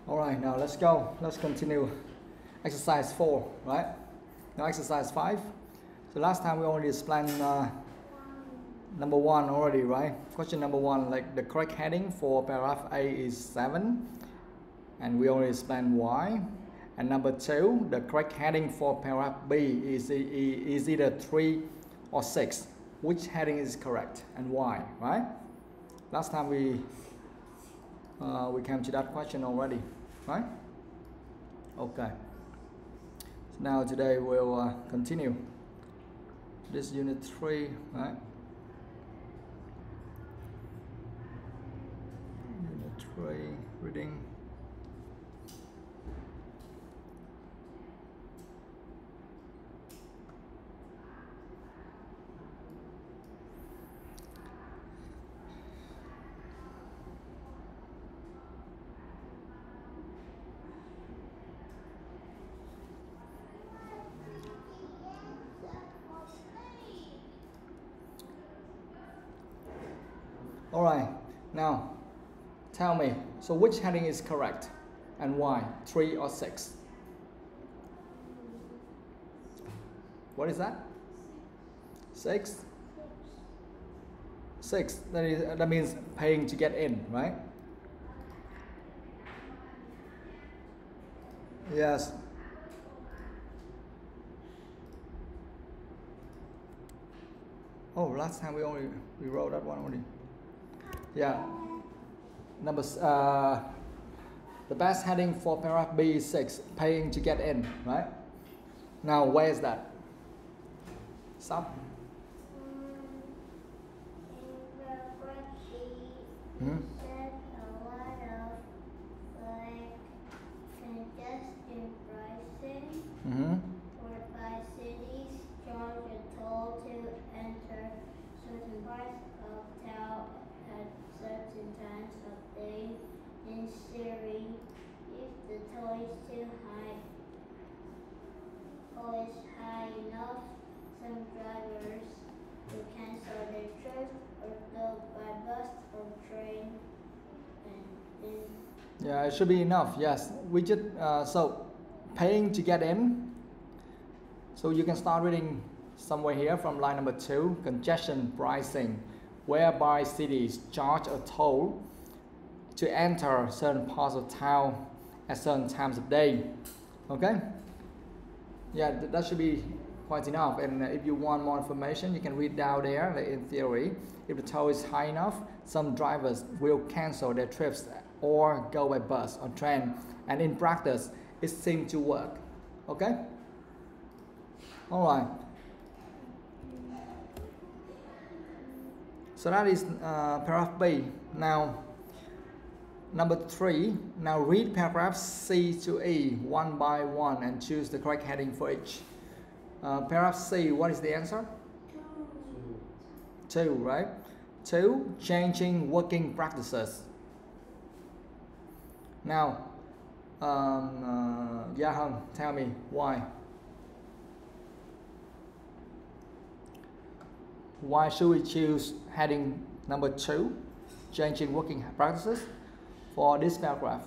All right, now let's go. Let's continue. Exercise 4, right? Now exercise 5. So last time we already explained number 1 already, right? Question number 1, like the correct heading for paragraph A is 7. And we already explained why. And number 2, the correct heading for paragraph B is either 3 or 6. Which heading is correct and why, right? Last time we came to that question already, right? Okay. So now today we'll continue this unit 3, right? Unit 3, reading. All right, now tell me, so which heading is correct and why, 3 or 6? What is that? 6? 6, that means paying to get in, right? Yes. Oh, last time we wrote that one already. Yeah. The best heading for paragraph B is 6, paying to get in, right? Now, where is that? Stop. In a lot of like congestion pricing, whereby cities charge a toll to enter certain parts of town at certain times of day. In theory, if the toll is too high or is high enough, some drivers will cancel their trip or go by bus or train. Yeah, it should be enough. Yes, we just so paying to get in. So you can start reading somewhere here from line number 2, congestion pricing, whereby cities charge a toll to enter certain parts of town at certain times of day. Okay? Yeah, that should be quite enough. And if you want more information, you can read down there. Like in theory, if the toll is high enough, some drivers will cancel their trips or go by bus or train. And in practice, it seems to work. Okay? All right. So that is paragraph B. Now, number 3. Now read paragraph C to E one by one and choose the correct heading for each. Paragraph C, what is the answer? 2, right? 2, changing working practices. Now, Gia Hân, tell me why. Why should we choose heading number 2, changing working practices, for this paragraph?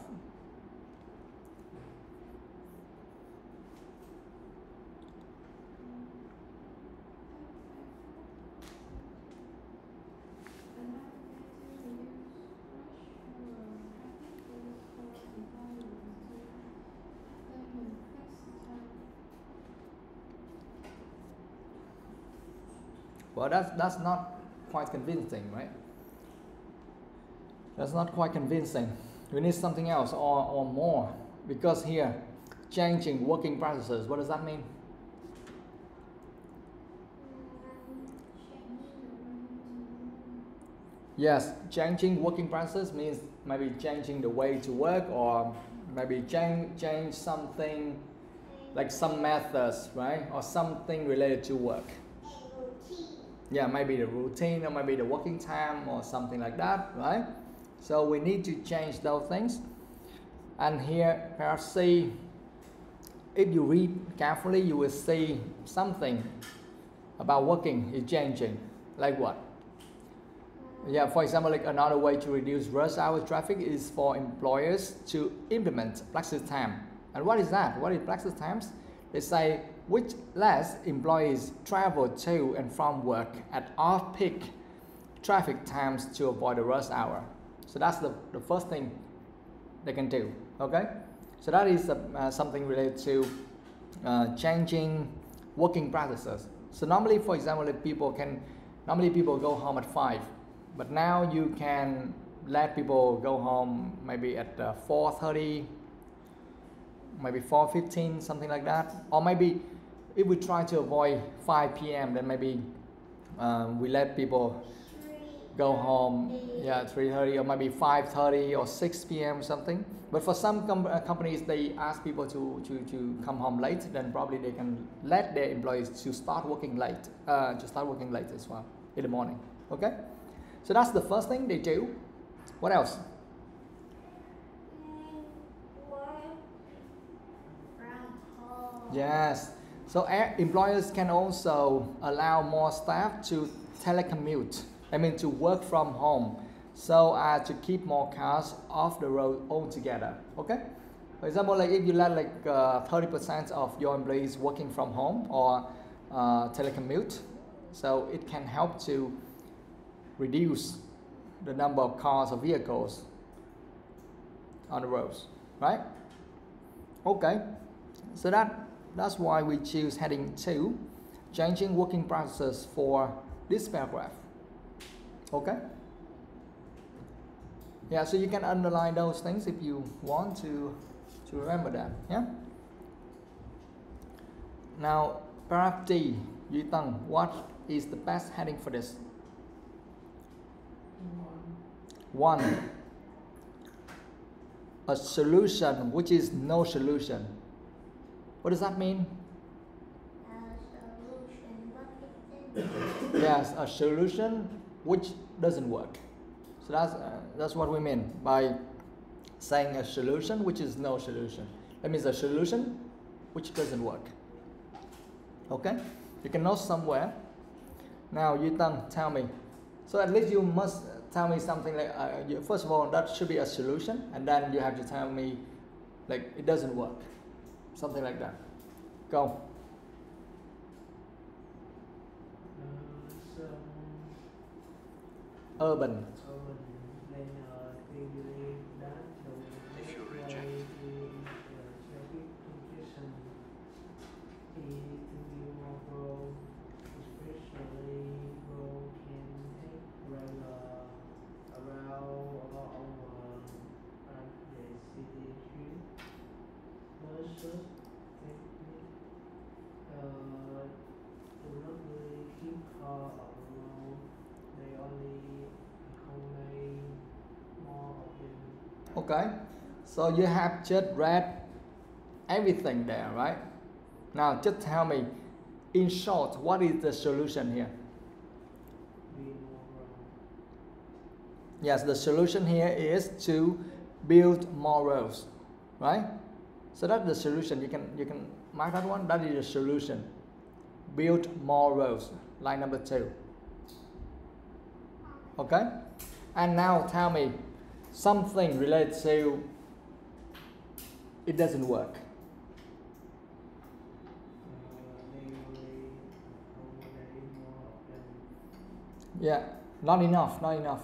Well, that's not quite convincing, right? That's not quite convincing. We need something else or more, because here, changing working practices, what does that mean? Yes, changing working practices means maybe changing the way to work, or maybe change something like some methods, right? Or something related to work. Yeah, maybe the routine or maybe the working time or something like that, right? So we need to change those things. And here, paragraph C, if you read carefully, you will see something about working is changing. Like what? Yeah, for example, like another way to reduce rush hour traffic is for employers to implement flexi time. And what is that? What is flexi times? They say which lets employees travel to and from work at off-peak traffic times to avoid the rush hour. So that's the first thing they can do. Okay, so that is something related to changing working practices. So normally, for example, if people go home at 5, but now you can let people go home maybe at 4:30, maybe 4:15, something like that. Or maybe if we try to avoid 5 p.m., then maybe we let people go home, 3:30 or maybe 5:30 or 6 p.m. something. But for some companies, they ask people to come home late, then probably they can let their employees to start working late, as well in the morning. Okay, so that's the first thing they do. What else? Work from home. Yes, so employers can also allow more staff to telecommute. I mean to work from home, so as to keep more cars off the road altogether. Okay, for example, like if you let like 30% of your employees working from home or telecommute, so it can help to reduce the number of cars or vehicles on the roads, right? Okay, so that's why we choose heading 2, changing working practices, for this paragraph. Okay, yeah, so you can underline those things if you want to remember that. Yeah, now paragraph D, Duy Tân, what is the best heading for this? 1. A solution which is no solution. What does that mean? Solution, what is it? Yes, a solution which doesn't work. So that's what we mean by saying a solution which is no solution. That means a solution which doesn't work. Okay, you can note somewhere. Now, Duy Tân, tell me. So at least you must tell me something like, first of all, that should be a solution, and then you have to tell me like it doesn't work, something like that. Go. Urban. Then they believe that the best way to traffic congestion is to be more growth, especially growth can take around about the city street. Most such technique do not really keep car on the road. They only accommodate more of them. Okay, so you have just read everything there, right? Now just tell me, in short, what is the solution here? Be more growth. Yes, the solution here is to build more roads, right? So that's the solution. You can mark that one. That is the solution. Build more roads, line number 2. Okay, and now tell me something related to it doesn't work. They only accommodate more of them. Yeah, not enough, not enough.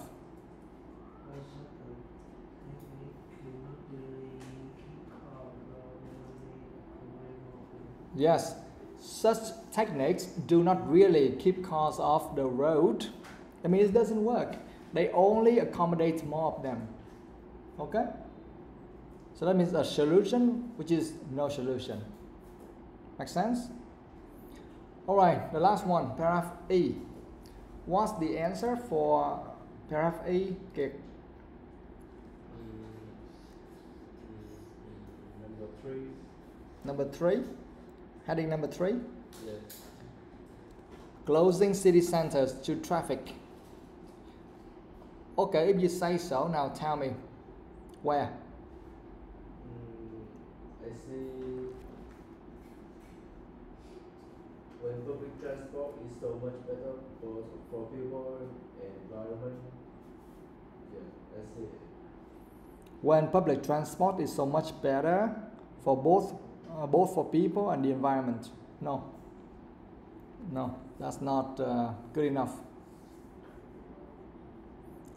Also, the technique cannot really keep car on the road. They only accommodate more of them. Yes, such techniques do not really keep cars off the road. I mean, it doesn't work. They only accommodate more of them. Okay? So that means a solution which is no solution. Make sense? Alright, the last one, paragraph E. What's the answer for paragraph E, Kiệt? Number 3. Number 3? Heading number 3? Yes. Closing city centers to traffic. Okay, if you say so, now tell me where. I see when public transport is so much better for people and environment, That's it. When public transport is so much better for both for people and the environment. No, that's not good enough.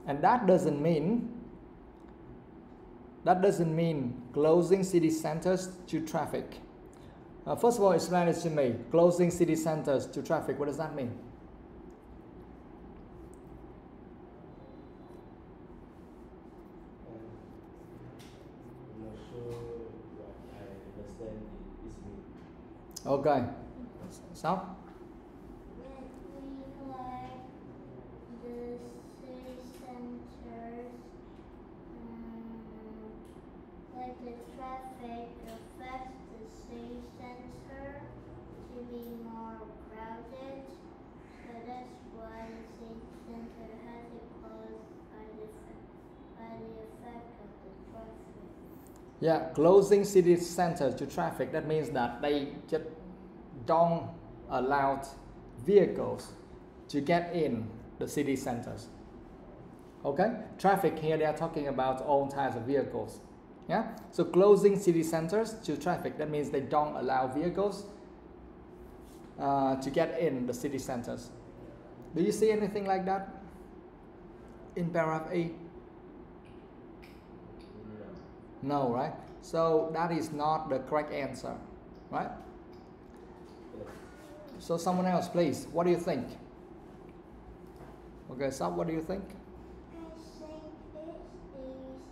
And that doesn't mean closing city centers to traffic. First of all, explain it to me. Closing city centers to traffic, what does that mean? I'm not sure what I understand it means. Okay. Sao? When we like the city centers, like the traffic affects the city center to be more crowded, so that's why the city center has to close by the effect of the traffic. Yeah, closing city centers to traffic, that means that they just don't allow vehicles to get in the city centers. Okay? Traffic here, they are talking about all types of vehicles. Yeah? So closing city centers to traffic, that means they don't allow vehicles to get in the city centers. Do you see anything like that in paragraph A? No, right? So that is not the correct answer, right? So someone else, please. What do you think? Okay, Sab, what do you think? I think it is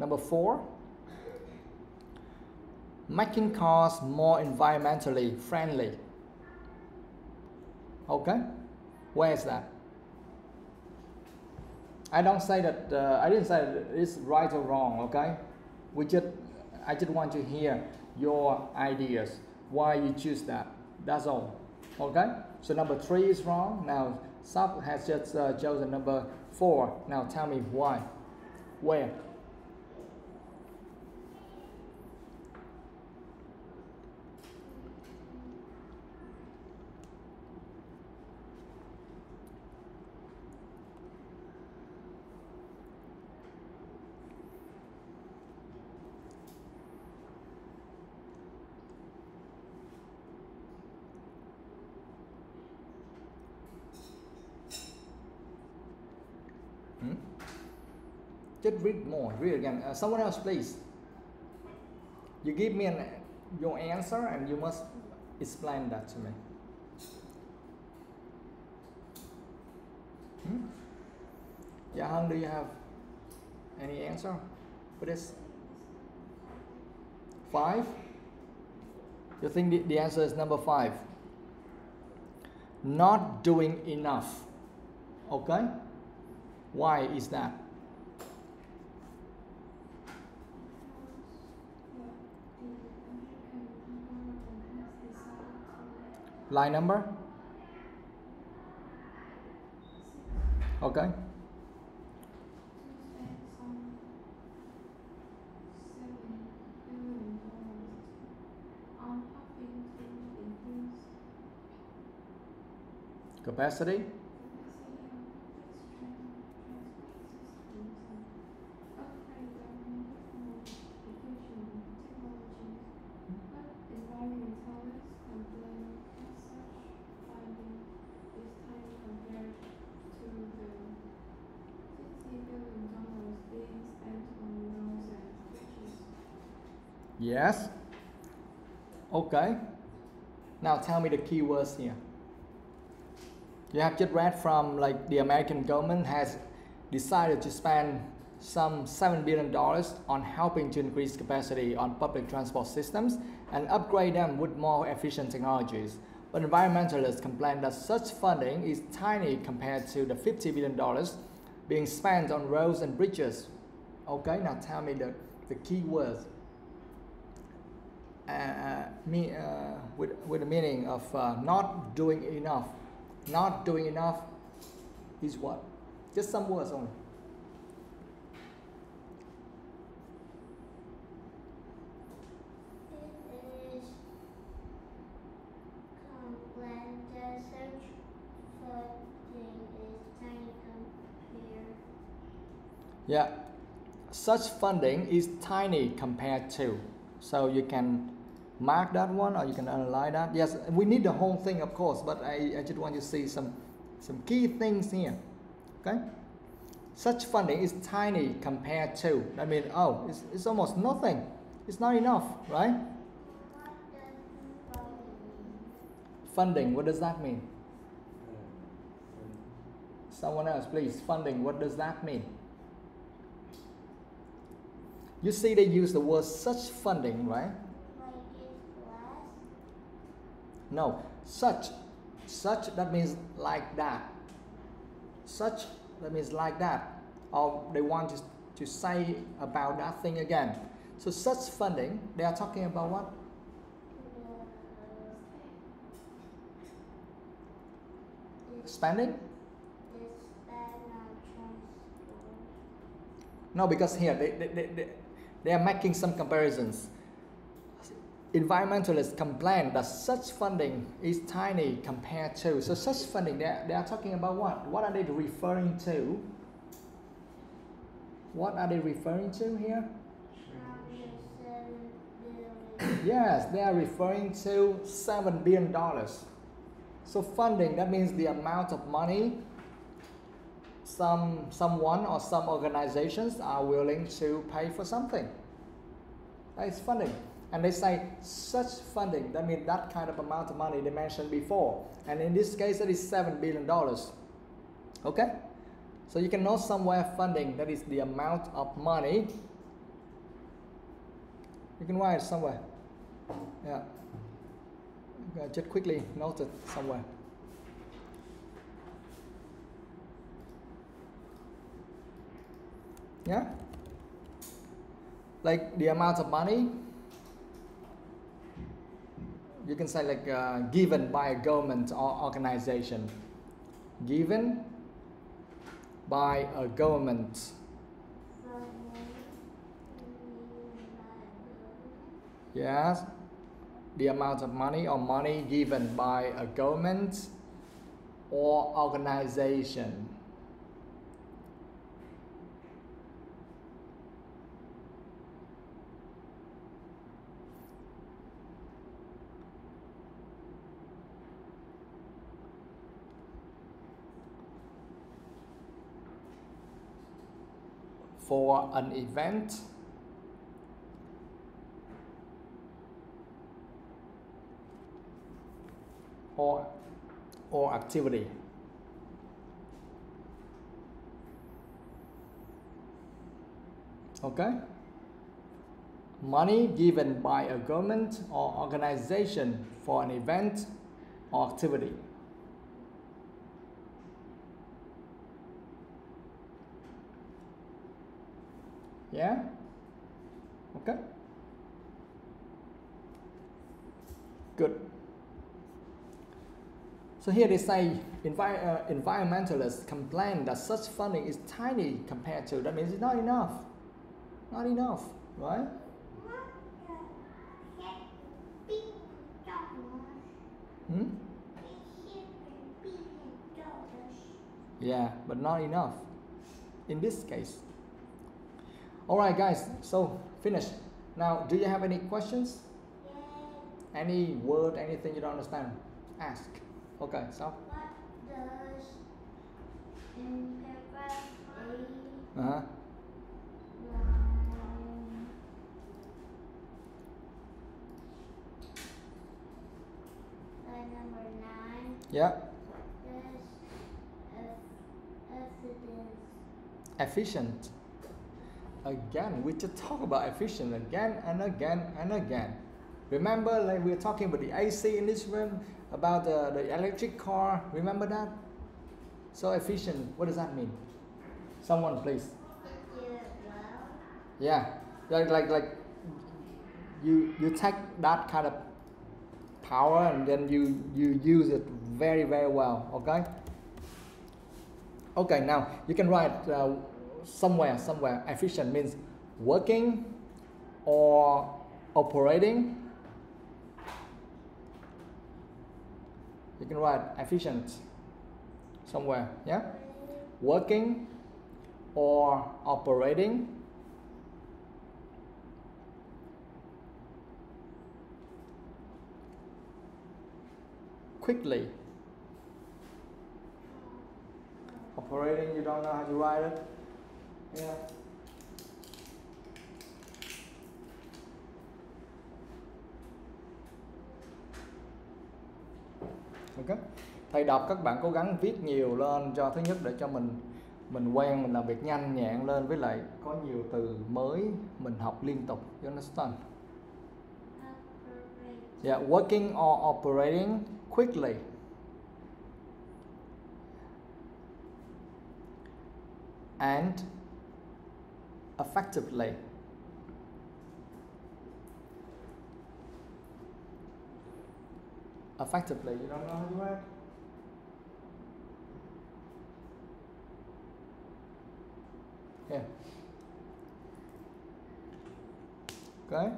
Number number 4. 4. Making cars more environmentally friendly. Okay, where is that? I don't say that. I didn't say that it's right or wrong. Okay, I just want to hear your ideas. Why you choose that? That's all. Okay. So number 3 is wrong. Now Sab has just chosen number 4. Now tell me why. Where? Just read more. Read again. Someone else, please. You give me your answer, and you must explain that to me. Jahan, do you have any answer for this? 5? You think the answer is number 5? Not doing enough. Okay? Why is that? Line number? Okay. Capacity? Yes. Okay. Now tell me the keywords here. You have just read from like the American government has decided to spend some $7 billion on helping to increase capacity on public transport systems and upgrade them with more efficient technologies. But environmentalists complain that such funding is tiny compared to the $50 billion being spent on roads and bridges. Okay, now tell me the keywords. With the meaning of not doing enough. Not doing enough is what? Just some words only. It is complex. The search funding is tiny compared Yeah, such funding is tiny compared to. So you can mark that one or you can underline that. Yes, we need the whole thing, of course, but I just want you to see some key things here. Okay, such funding is tiny compared to. That means, oh, it's almost nothing. It's not enough, right? Funding, what does that mean? Someone else, please. Funding, what does that mean? You see they use the word such funding, right? Like it's less. No, such, that means like that. Such, that means like that. Or they want to say about that thing again. So such funding, they are talking about what? Spending? No, because here they are making some comparisons. Environmentalists complain that such funding is tiny compared to. So such funding, they are talking about what? What are they referring to? What are they referring to here? Yes, they are referring to $7 billion. So funding, that means the amount of money someone or some organizations are willing to pay for something. That is funding. And they say such funding, that means that kind of amount of money they mentioned before. And in this case, that is $7 billion. Okay? So you can know somewhere funding, that is the amount of money. You can write it somewhere. Yeah. Just quickly note it somewhere. Yeah? Like the amount of money, you can say like given by a government or organization. Given by a government. Yes. The amount of money or money given by a government or organization. For an event or activity. Okay? Money given by a government or organization for an event or activity. Yeah? Okay? Good. So here they say environmentalists complain that such funding is tiny compared to, that means it's not enough. Not enough, right? Hmm? Yeah, but not enough in this case. Alright guys, so finished. Now, do you have any questions? Yeah. Any word, anything you don't understand? Ask. Okay, so? What does in paragraph A Uh-huh. line number 9 Yeah. does Efficient. Again, we just talk about efficient again and again and again. Remember, like we were talking about the AC in this room, about the electric car. Remember that? So efficient, what does that mean? Someone, please. do it well. Yeah, like you take that kind of power and then you use it very, very well. Okay. Okay, now you can write somewhere. Efficient means working or operating. You can write efficient somewhere. Yeah, working or operating quickly. Operating, you don't know how to write it? Yeah. Ok. Thầy đọc các bạn cố gắng viết nhiều lên cho thứ nhất để cho mình quen, mình làm việc nhanh nhẹn lên, với lại có nhiều từ mới mình học liên tục. You understand? Yeah, working or operating quickly. And effectively. Effectively, you don't know how to write? Yeah. Okay.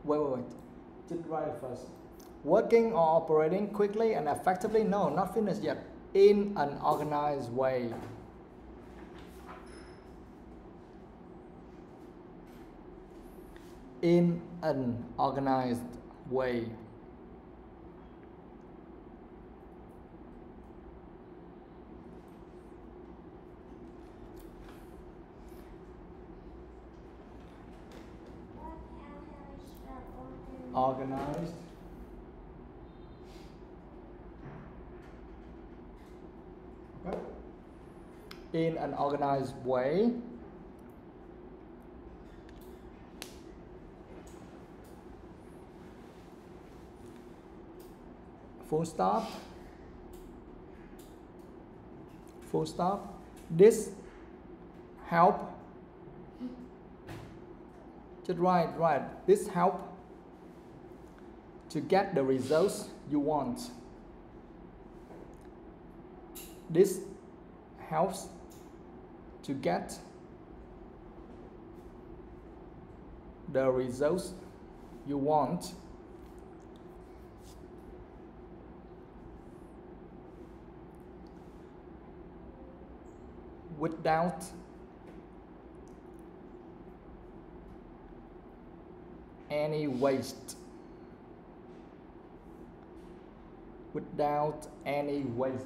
Wait. Just write it first. Working or operating quickly and effectively. No, not finished yet. In an organized way. In an organized way. Organized. Okay. In an organized way. Full stop. Full stop. This help. Just write. This help to get the results you want. This helps to get the results you want. Without any waste. Without any waste.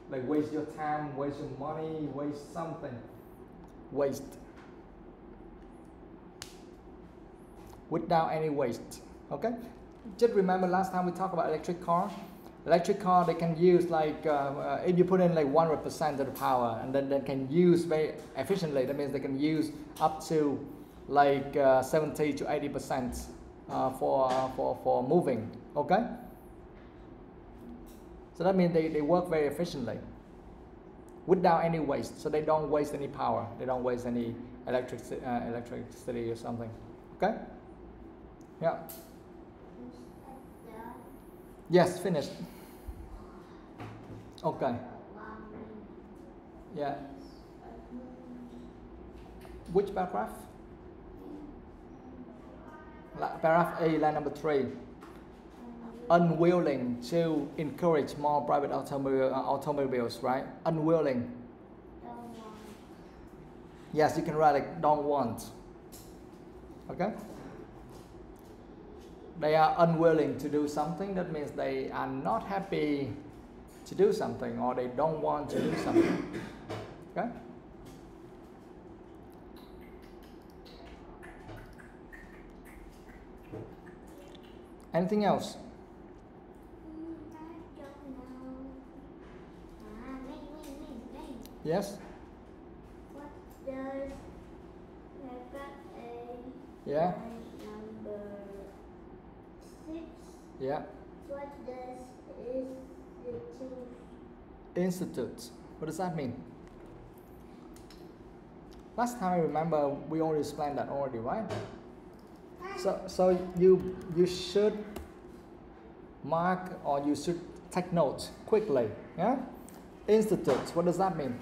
Like waste your time, waste your money, waste something. Waste. Without any waste. Okay? Just remember last time we talked about electric car. Electric car, they can use like, if you put in like 100% of the power, and then they can use very efficiently. That means they can use up to like 70 to 80% for moving. Okay? So that means they work very efficiently without any waste. So they don't waste any power. They don't waste any electricity or something. Okay? Yeah. Yes, finished. Okay. Yeah. Which paragraph? Paragraph A, line number 3. Unwilling to encourage more private automobiles, right? Unwilling. Don't want. Yes, you can write like don't want. Okay? They are unwilling to do something. That means they are not happy to do something, or they don't want to do something. Okay? Anything else? I don't know. Me. Yes? What does paragraph A Yeah? line number 6? Yeah. What does Institute. What does that mean? Last time I remember we already explained that already, right? So you should mark, or you should take notes quickly. Yeah? Institute. What does that mean?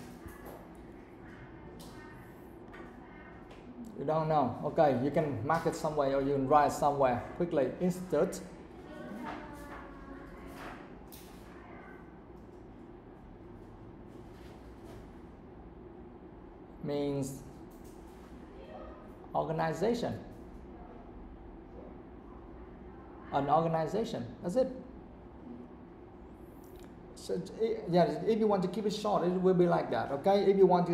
You don't know. Okay, you can mark it somewhere, or you can write somewhere quickly. Institute. means organization. An organization. That's it. So, yeah, if you want to keep it short, it will be like that. Okay. If you want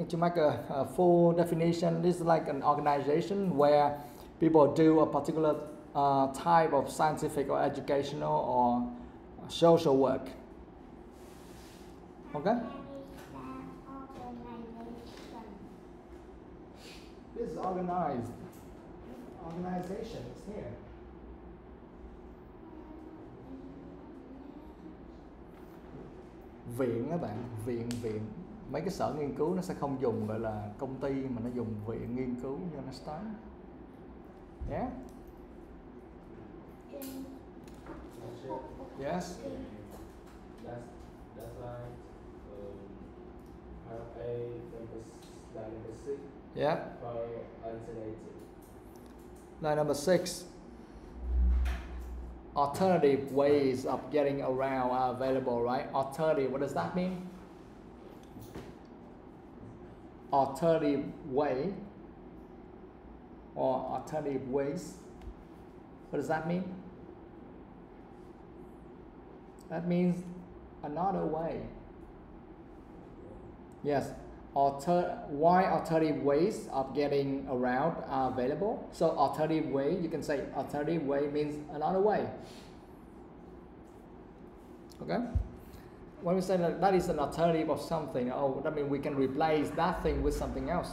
to make a full definition, this is like an organization where people do a particular type of scientific or educational or social work. Okay. This is organized. Organization is here. Viện các bạn, viện mấy cái sở nghiên cứu nó sẽ không dùng gọi là công ty mà nó dùng viện nghiên cứu, you understand? Yeah. Yes. That's like part A, number 6. Yeah. For alternative. Line number 6. Alternative ways of getting around are available, right? Alternative, what does that mean? Alternative way or alternative ways. What does that mean? That means another way. Yes. Why alternative ways of getting around are available? So alternative way, you can say alternative way means another way. Okay? When we say that is an alternative of something, oh, that means we can replace that thing with something else.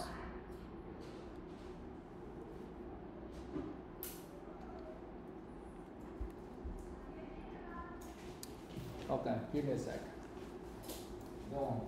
Okay, give me a sec. Go on.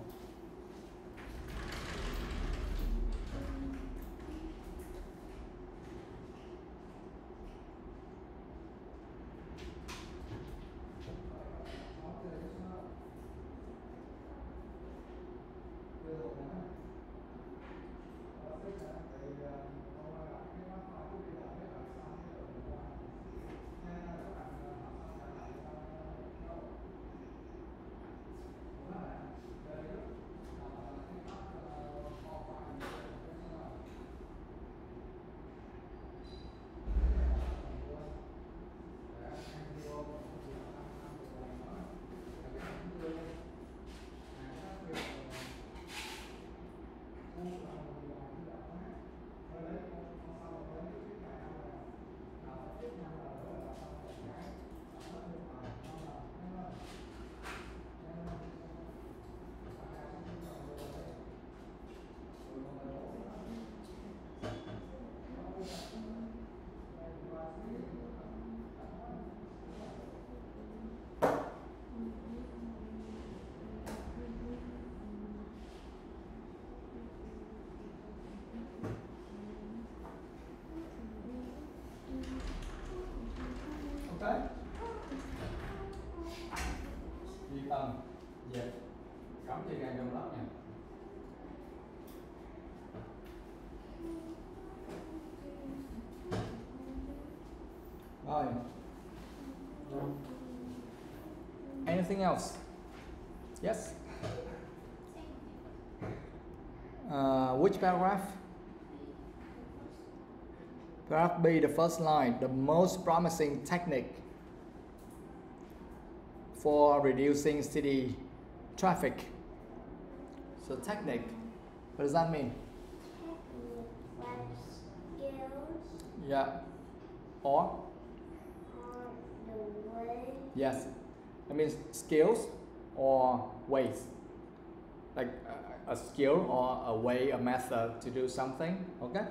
Okay. Ghi âm, dẹp, cắm dây gai trong lớp nha. Rồi. Anything else? Yes. Which paragraph? Paragraph B, the first line, the most promising technique for reducing city traffic. So technique, what does that mean? Like skills Yeah. Or? or the way. Yes. It means skills or ways. Like a skill or a way, a method to do something. Okay?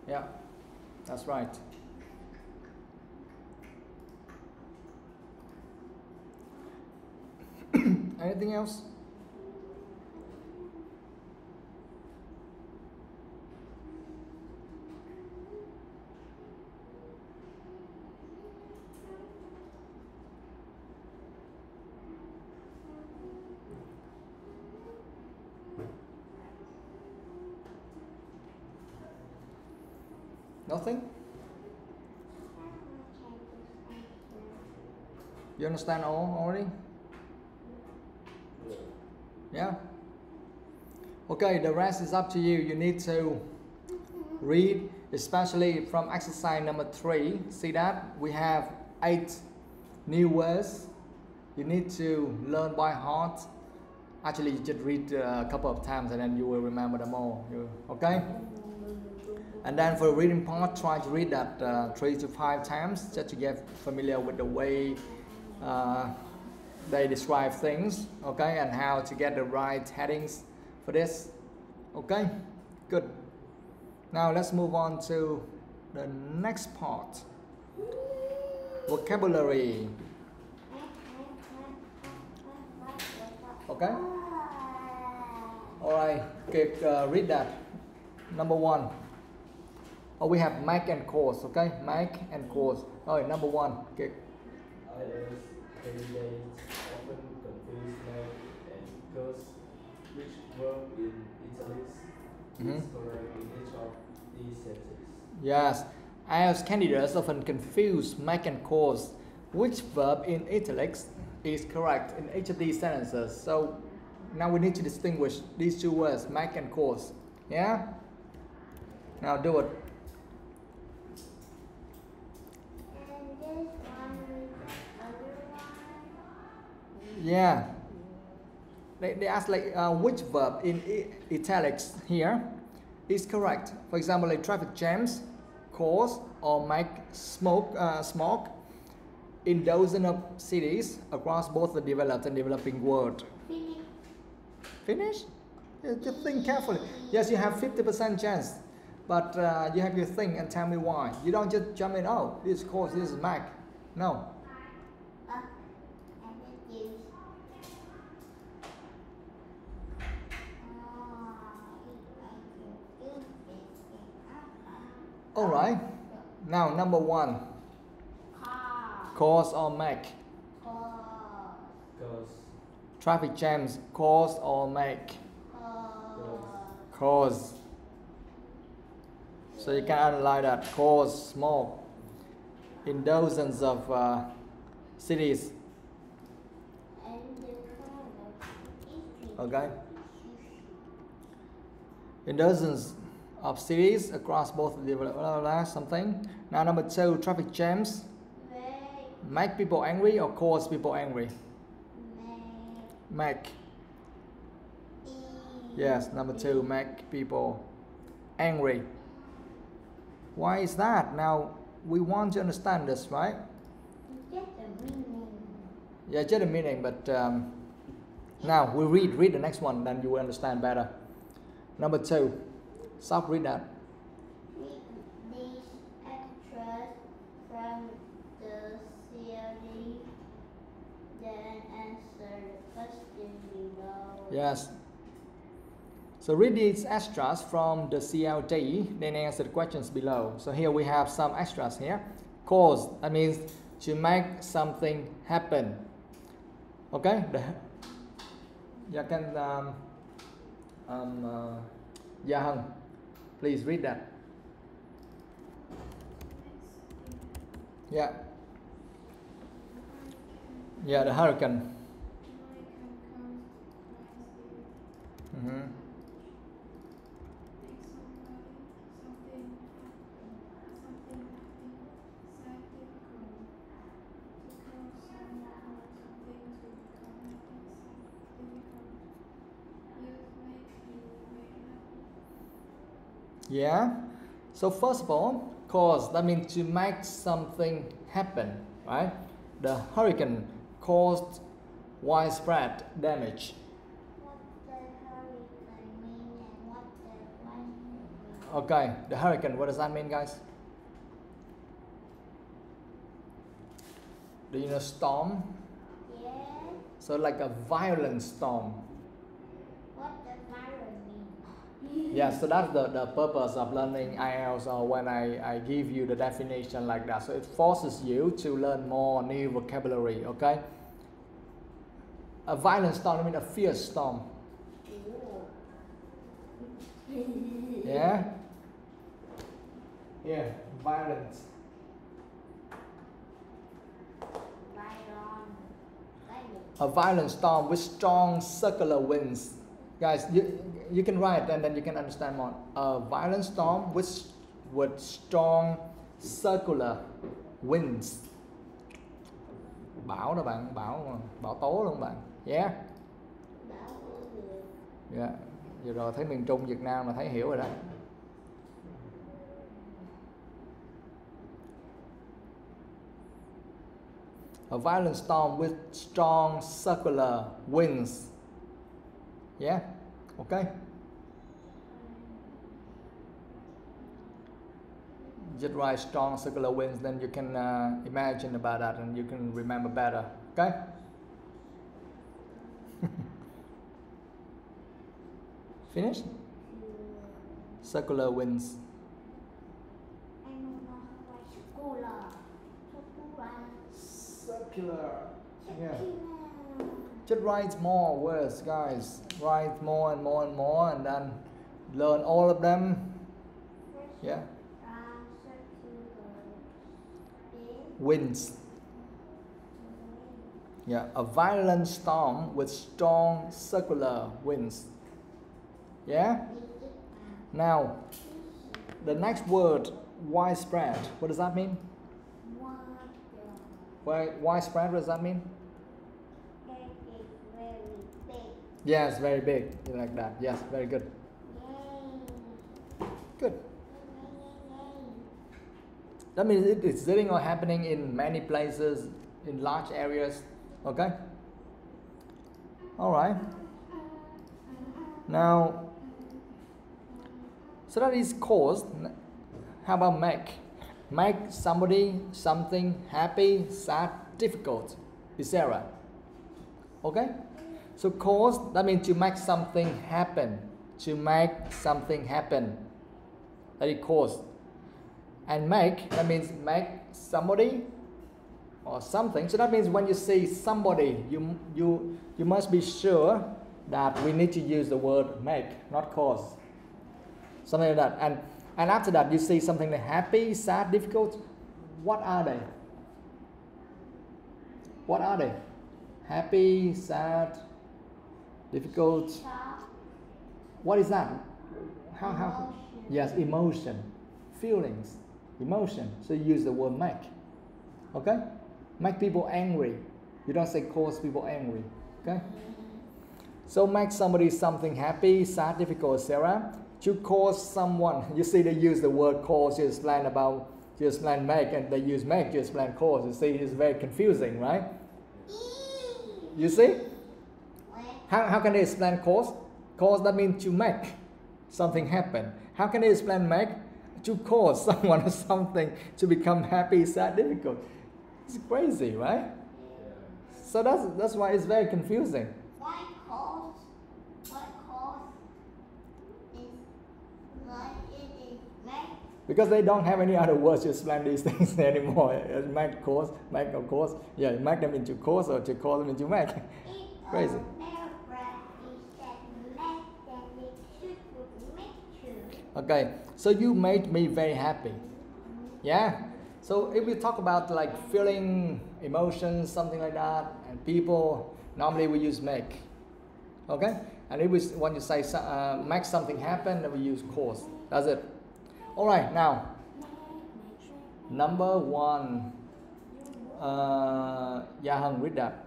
Yeah. That's right. Anything else? Nothing? You understand all already? Yeah. Yeah? Okay, the rest is up to you. You need to read, especially from exercise number 3. See that? We have 8 new words. You need to learn by heart. Actually, you just read a couple of times and then you will remember them all. Okay? And then for the reading part, try to read that 3 to 5 times just to get familiar with the way they describe things, okay, and how to get the right headings for this. Okay, good. Now let's move on to the next part. Vocabulary. Okay. All right. Okay, read that. Number 1. Oh, we have make and cause. Okay, make and cause. All right, number 1. Okay. IELTS candidates often confuse make and cause, which verb in italics is correct in each of these sentences. Yes, IELTS candidates often confuse make and cause, which verb in italics is correct in each of these sentences. So now we need to distinguish these 2 words, make and cause. Yeah? Now do it. Yeah, they ask like which verb in italics here is correct. For example, like traffic jams, cause or make smoke in dozens of cities across both the developed and developing world. Finish? Just think carefully. Yes, you have 50% chance, but you have to think and tell me why. You don't just jump in. Oh, this is cause, this is make. No. All right. Now number 1. Cause or make. Cause. Traffic jams, cause or make. Cause. So you can analyze that. Cause smoke in dozens of cities. Okay. In dozens of cities across both the something. Now number 2, traffic jams. Make people angry or cause people angry? Make. Yes, number 2, make people angry. Why is that? Now we want to understand this, right? Yeah, just a meaning, but now we read the next one, then you will understand better. Number 2. Stop, read that. Read these extras from the CLD, then answer the question below. Yes. So read these extras from the CLD, then answer the questions below. So here we have some extras here. Cause, that means to make something happen. Okay? You can Hân, please read that. Yeah. Yeah, the hurricane. Yeah. So first of all, cause, that means to make something happen, right? The hurricane caused widespread damage. What does hurricane mean and what does lightning mean? Okay, the hurricane, what does that mean, guys? Do you know storm? Yes. So like a violent storm. What does violent mean? Yeah, so that's the purpose of learning IELTS, or when I give you the definition like that. So it forces you to learn more new vocabulary, okay? A violent storm, I mean a fierce storm. Yeah? Yeah, violent. A violent storm with strong circular winds. Guys, you can write and then you can understand more. A violent storm with strong circular winds. Bão đó bạn, bão tố luôn bạn. Yeah. Yeah. Vừa rồi thấy miền Trung Việt Nam là thấy hiểu rồi đó. A violent storm with strong circular winds. Yeah, okay. Just write strong circular winds, then you can imagine about that and you can remember better. Okay. Finish? Circular winds. Circular. Yeah. Just write more words, guys. Write more and more and more, and then learn all of them. Yeah. Winds. Yeah, a violent storm with strong circular winds. Yeah. Now, the next word, widespread. What does that mean? Widespread, what does that mean? Yes, very big. You like that. Yes, very good. Good. That means it is living or happening in many places, in large areas. Okay? Alright. Now, so that is caused. How about make? Make somebody, something happy, sad, difficult, etc. Okay? So cause, that means to make something happen. To make something happen. That is cause. And make, that means make somebody or something. So that means when you see somebody, you must be sure that we need to use the word make, not cause. Something like that. And after that, you see something like happy, sad, difficult. What are they? What are they? Happy, sad, difficult. What is that? How? Yes, emotion, feelings, emotion. So you use the word make. Okay? Make people angry. You don't say cause people angry. Okay? So make somebody something happy, sad, difficult, etc. To cause someone, you see they use the word cause to explain make, and they use make to explain cause. You see, it's very confusing, right? You see? How can they explain cause? Cause, that means to make something happen. How can they explain make? To cause someone or something to become happy, sad, difficult. It's crazy, right? So that's why it's very confusing. Why cause? Because they don't have any other words to explain these things anymore. Make cause, make of course. Yeah, make them into cause or to cause them into make. Crazy. Okay, so you made me very happy. Yeah? So if we talk about like feeling, emotions, something like that, and people, normally we use make. Okay? And if we want to say make something happen, then we use cause. That's it. Alright, now, number one. Gia Hân, read that.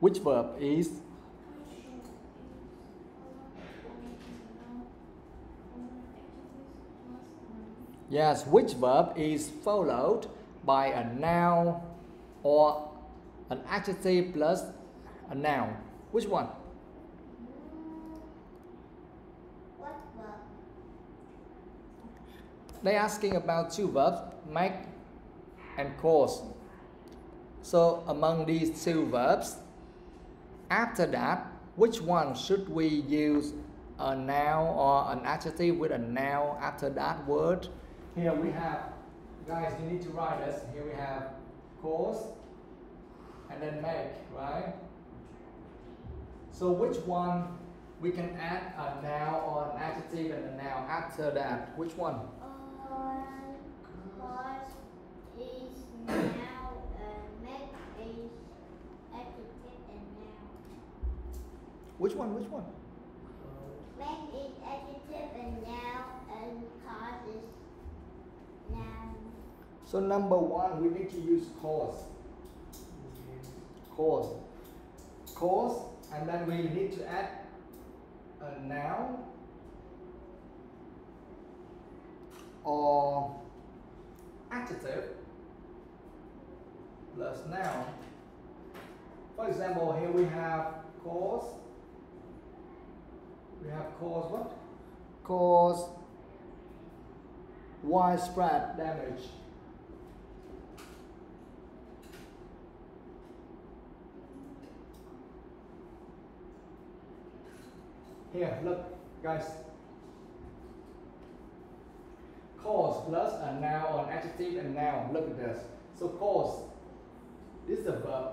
Which verb is? Yes, which verb is followed by a noun or an adjective plus a noun? Which one? What verb? They're asking about two verbs, make and cause. So among these two verbs, after that, which one should we use a noun or an adjective with a noun after that word? Here we have, guys, you need to write this. Here we have cause and then make, right? So which one we can add a noun or an adjective and a noun after that? Which one? Cause is noun and make is adjective and noun. Which one? Which one? So number one, we need to use cause. Cause, and then we need to add a noun or adjective plus noun. For example, here we have cause. We have cause what? Cause widespread damage. Here, look, guys. Cause plus a noun or an adjective and noun. Look at this. So cause, this is a verb.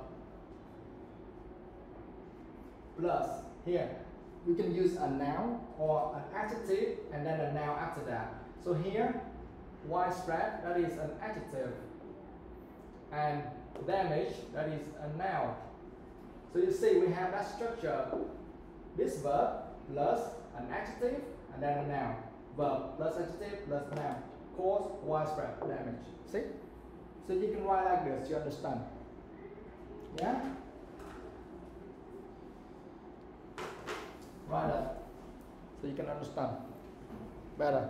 Plus, here, we can use a noun or an adjective and then a noun after that. So here, widespread, that is an adjective. And damage, that is a noun. So you see, we have that structure. This verb plus an adjective and then a noun. Verb plus adjective plus noun. Cause widespread damage. See? So you can write like this, you understand? Yeah? Write that so you can understand better.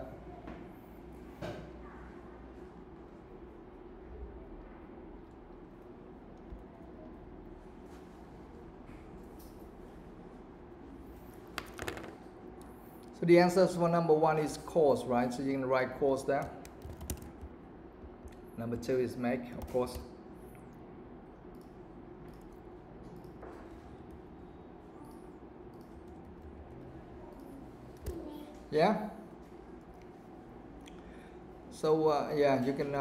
So the answer for number one is cause, right? So you can write cause there. Number two is make, of course. Yeah. So yeah, you can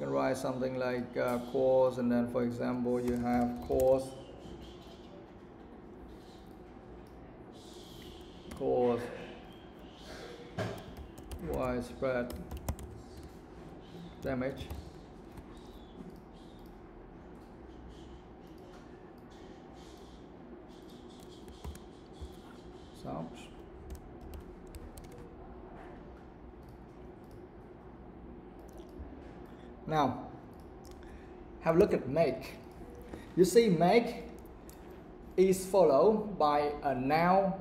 write something like cause, and then for example you have cause widespread damage. Sounds. Now, have a look at make. You see, make is followed by a noun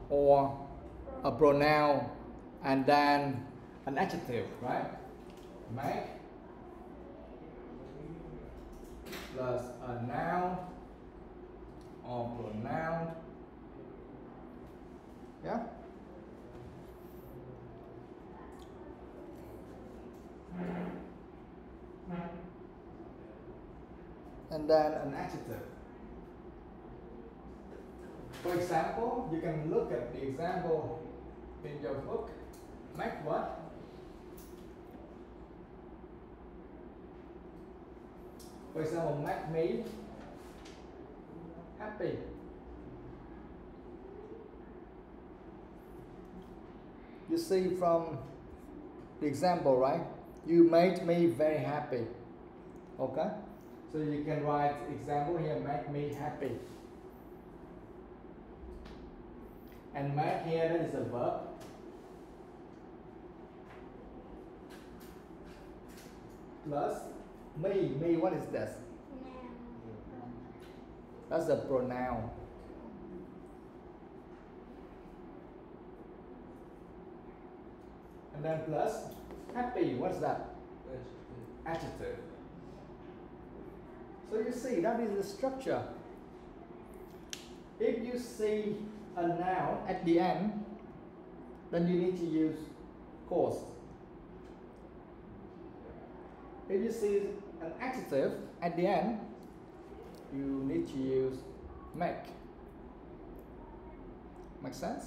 or a pronoun and then an adjective, right? Make plus a noun or pronoun. Yeah? And then an adjective. For example, you can look at the example in your book. Make what? For example, make me happy. You see from the example, right? You made me very happy. Okay? So you can write example here, make me happy. And make here, that is a verb. Plus me, what is this? That's a pronoun. And then plus happy, what's that? Adjective. So you see, that is the structure. If you see a noun at the end, then you need to use cause. If you see an adjective at the end, you need to use make. Make sense?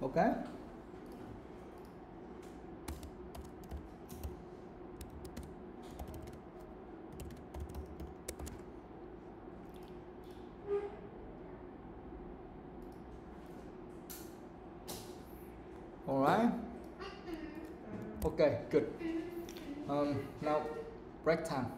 Okay? All right. Okay, good. Now break time.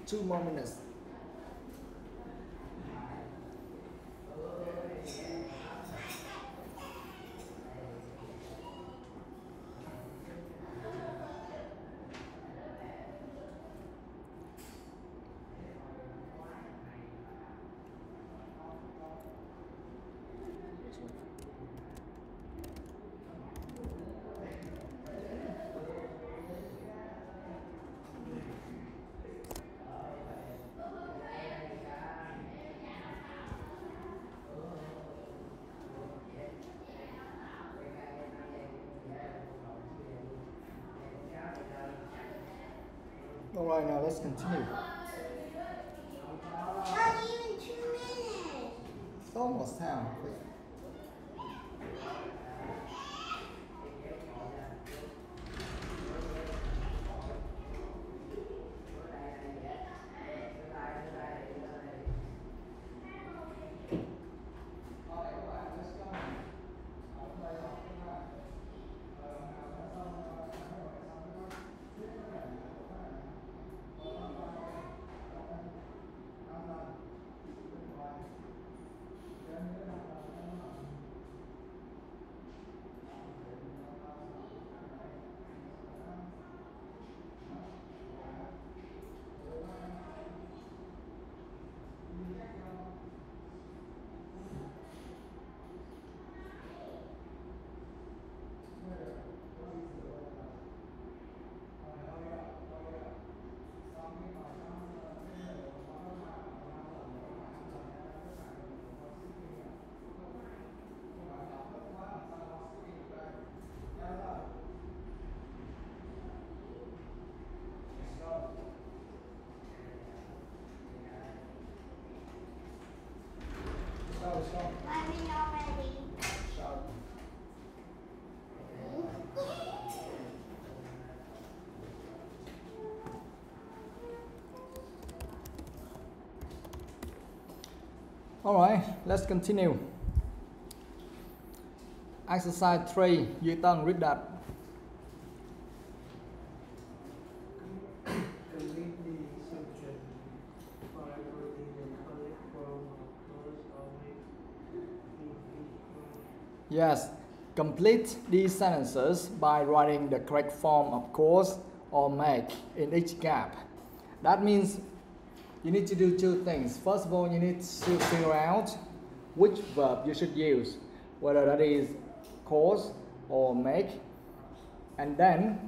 2 more minutes. All right, now let's continue. Not even 2 minutes. It's almost time. I'm in already. All right, let's continue. Exercise 3, Duy Tân, read that. Complete the subject by writing the correct form of clause or make. Yes, complete these sentences by writing the correct form of cause or make in each gap. That means you need to do 2 things. First of all, you need to figure out which verb you should use, whether that is cause or make, and then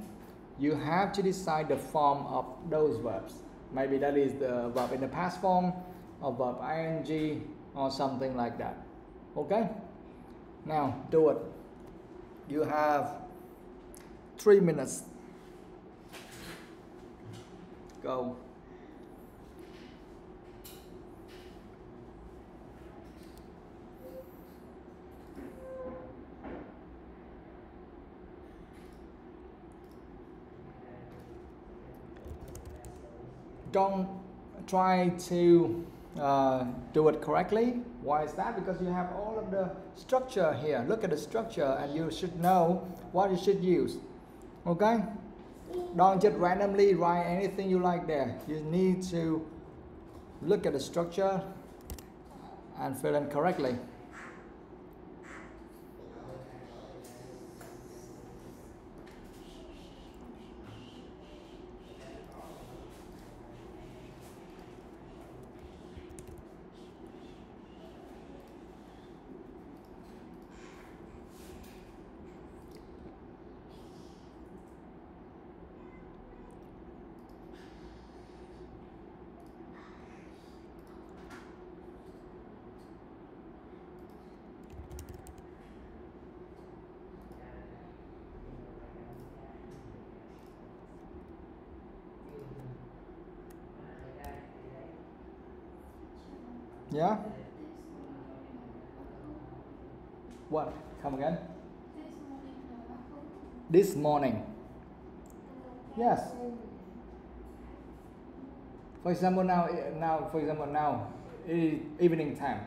you have to decide the form of those verbs. Maybe that is the verb in the past form or verb ing or something like that. Okay? Now do it. You have 3 minutes. Go. Don't try to do it correctly. Why is that? Because you have all of the structure here. Look at the structure and you should know what you should use. Okay? Don't just randomly write anything you like there. You need to look at the structure and fill in correctly. Yeah? What? Come again? This morning. Yes. For example, now it is evening time.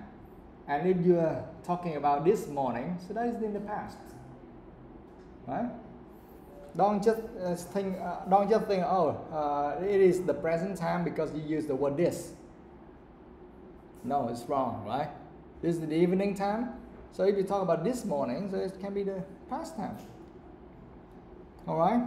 And if you are talking about this morning, so that is in the past. Right? Don't just think. Don't just think. Oh, it is the present time because you use the word this. No, it's wrong, right? This is the evening time. So if you talk about this morning, so it can be the past time. All right.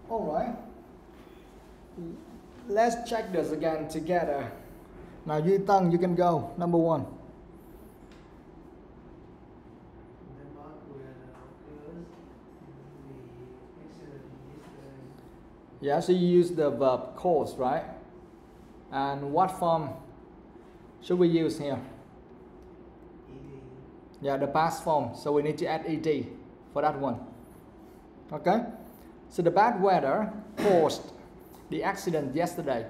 All right. Let's check this again together. Now, Duy Tân, you can go. Number 1. The bad weather occurs in the accident yesterday. Yeah, so you use the verb cause, right? And what form should we use here? ED. Yeah, the past form. So we need to add ed for that one. Okay? So the bad weather caused the accident yesterday.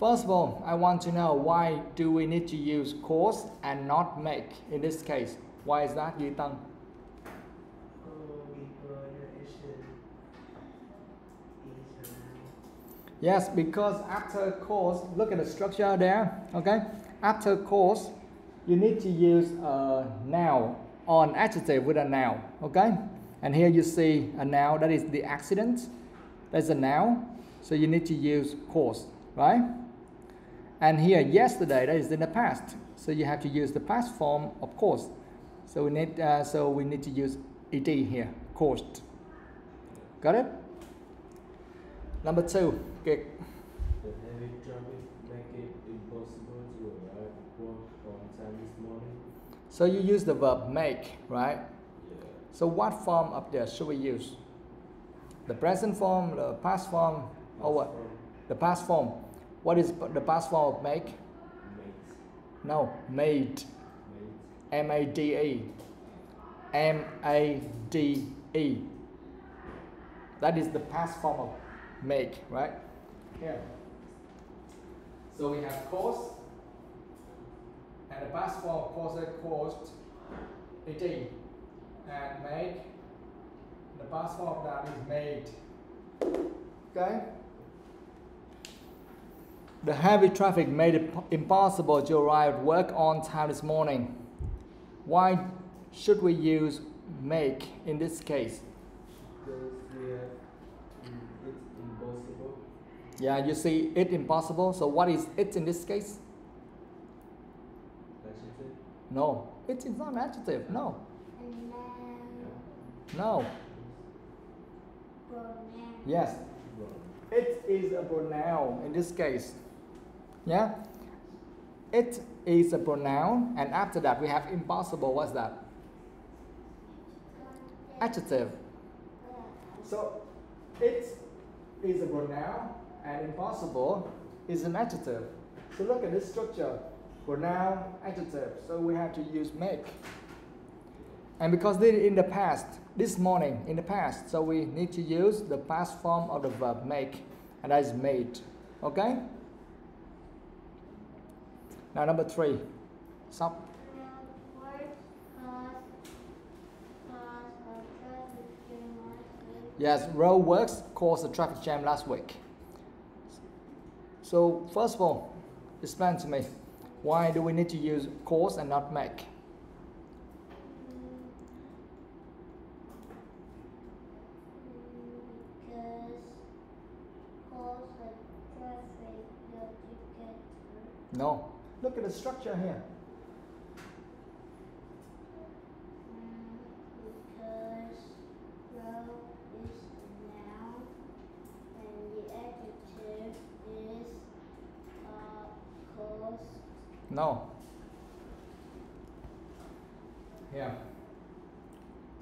First of all, I want to know why do we need to use cause and not make in this case? Why is that, Duy Tân? Because the action is a noun. Yes, because after cause, look at the structure there, okay? After cause, you need to use a noun or an adjective with a noun, okay? And here you see a noun, that is the accident. That's a noun, so you need to use cause, right? And here, yesterday, that is in the past, so you have to use the past form of course. So we need to use ed here, caused. Got it? Number 2, Kiệt. The heavy traffic make it impossible to arrive at work on time this morning. So you use the verb make, right? Yeah. So what form of this should we use? The present form, the past form, or what? The past form. What is the past form of make? Made. No, made. Made. M-A-D-E. M-A-D-E. That is the past form of make, right? Here. So we have cause, and the past form of cause is caused, ed, and make. The past form of that is made. Okay? The heavy traffic made it impossible to arrive at work on time this morning. Why should we use make in this case? Because we have it's impossible. Yeah, you see it impossible. So what is it in this case? Adjective. No, it is not an adjective. No, And now, no. pronoun. Yes, Wrong. it is a pronoun in this case. Yeah, it is a pronoun, and after that we have impossible. What's that? Adjective. So it is a pronoun, and impossible is an adjective. So look at this structure: pronoun, adjective. So we have to use make. And because this in the past, this morning in the past, so we need to use the past form of the verb make, and that is made. Okay? Now number 3. Stop. Yes, road works caused a traffic jam last week. So first of all, explain to me, why do we need to use cause and not make? No. Look at the structure here. Because row is a noun and the adjective is No. Here.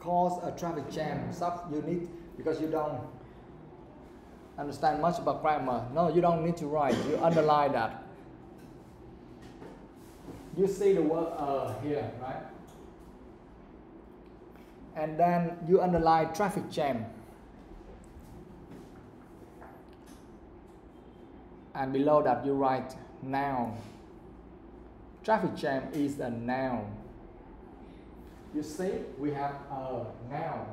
Cause a traffic jam. Stuff you need because you don't understand much about grammar. No, you don't need to write. You underline that. You see the word here, right? And then you underline traffic jam. And below that you write noun. Traffic jam is a noun. You see, we have a noun.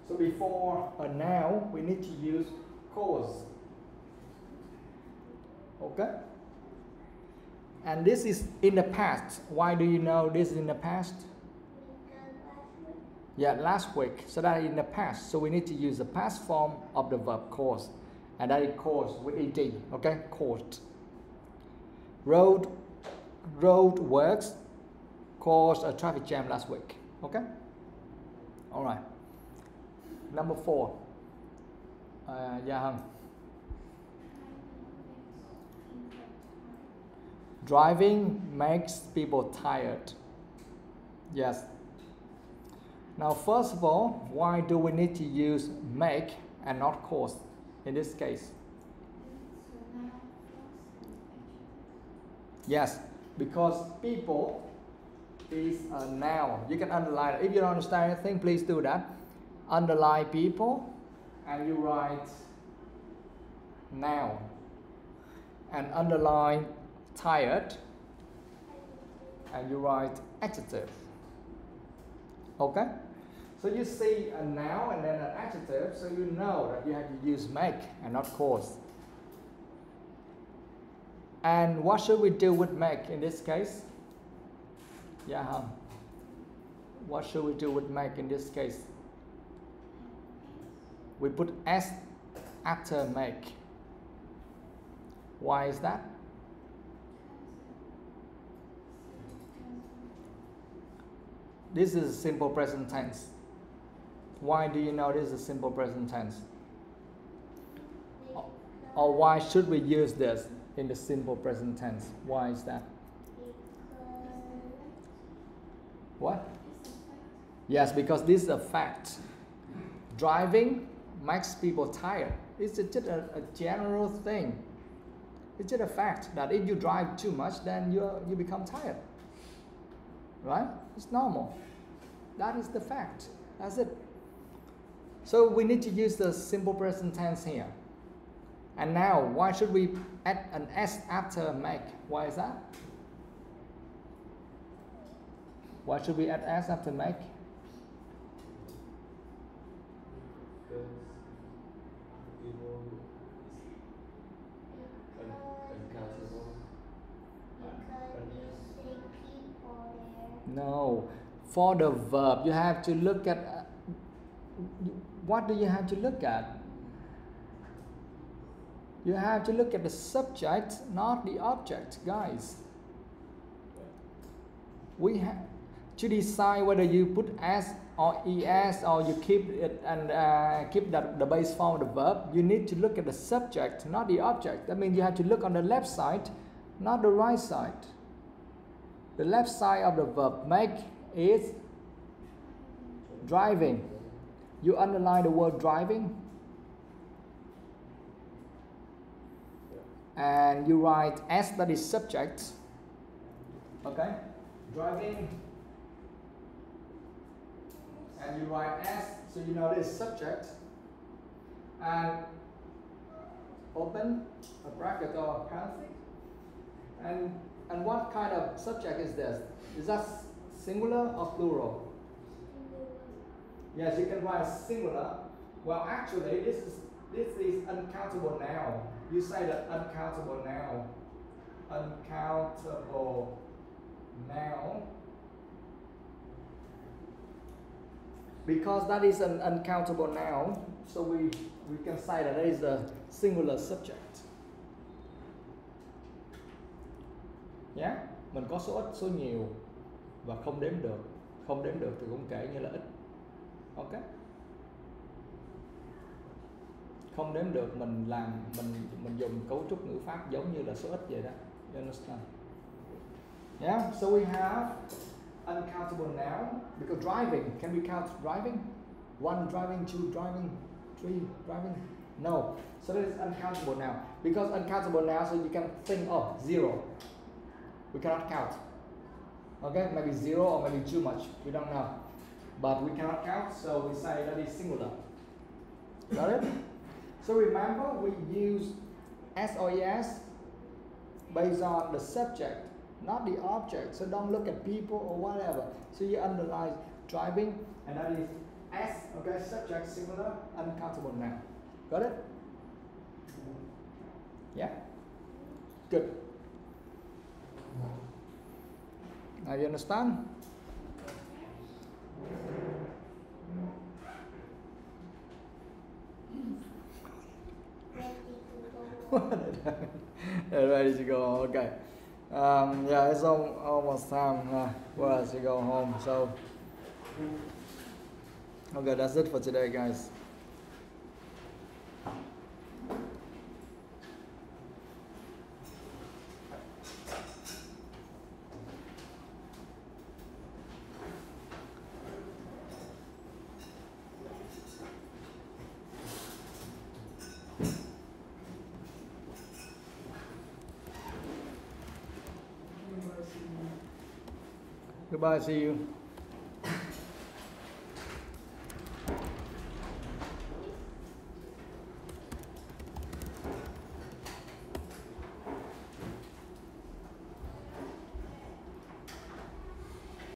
So before a noun, we need to use cause. Okay? And this is in the past. Why do you know this is in the past? Yeah, last week. So that is in the past. So we need to use the past form of the verb cause. And that is caused with ed. Okay? Caused. Road works caused a traffic jam last week. Okay? Alright. Number 4. Gia Hân. Driving makes people tired. Yes. Now, first of all, why do we need to use make and not cause in this case? Yes, because people is a noun. You can underline. If you don't understand anything, please do that. Underline people and you write noun. And underline tired and you write adjective. Okay? So you see a noun and then an adjective, so you know that you have to use make and not cause. And what should we do with make in this case? Yeah. What should we do with make in this case? We put s after make. Why is that? This is a simple present tense. Why do you know this is a simple present tense? Or why should we use this in the simple present tense? Why is that? What? Yes, because this is a fact. Driving makes people tired. It's just a general thing. It's just a fact that if you drive too much, then you become tired. Right? It's normal. That is the fact. That's it. So we need to use the simple present tense here. And now, why should we add an s after make? Why is that? Why should we add s after make? Because people is uncountable. No. For the verb, you have to look at what do you have to look at? You have to look at the subject, not the object, guys. We have to decide whether you put s or es or you keep it and keep the base form of the verb. You need to look at the subject, not the object. That means you have to look on the left side, not the right side. The left side of the verb make is driving. You underline the word driving. And you write s, that is subject. Okay? Driving. And you write s, so you know this subject. And open a bracket or a parenthesis. And what kind of subject is this? Is that singular or plural? Yes, you can write singular. Well, actually, this is uncountable noun. You say that uncountable noun. Uncountable noun. Because that is an uncountable noun, so we can say that it is a singular subject. Yeah? Mình có số ít, số nhiều và không đếm được. Không đếm được thì cũng kể như là ít. Ok? Không đếm được mình dùng cấu trúc ngữ pháp giống như là số ít vậy đó. You understand? Yeah, so we have uncountable noun because driving. Can we count driving? 1 driving, 2 driving, 3 driving? No. So that is uncountable noun. Because uncountable noun, so you can think of 0. We cannot count. Okay, maybe 0 or maybe too much. We don't know. But we cannot count, so we say that is singular. Got it? So remember, we use SOES based on the subject, not the object. So don't look at people or whatever. So you underline driving, and that is S, okay, subject, singular, uncountable noun. Got it? Yeah? Good. Now you understand? Ready to go home. Okay. Yeah, it's almost time for us to go home. So, okay, that's it for today, guys. Goodbye, see you.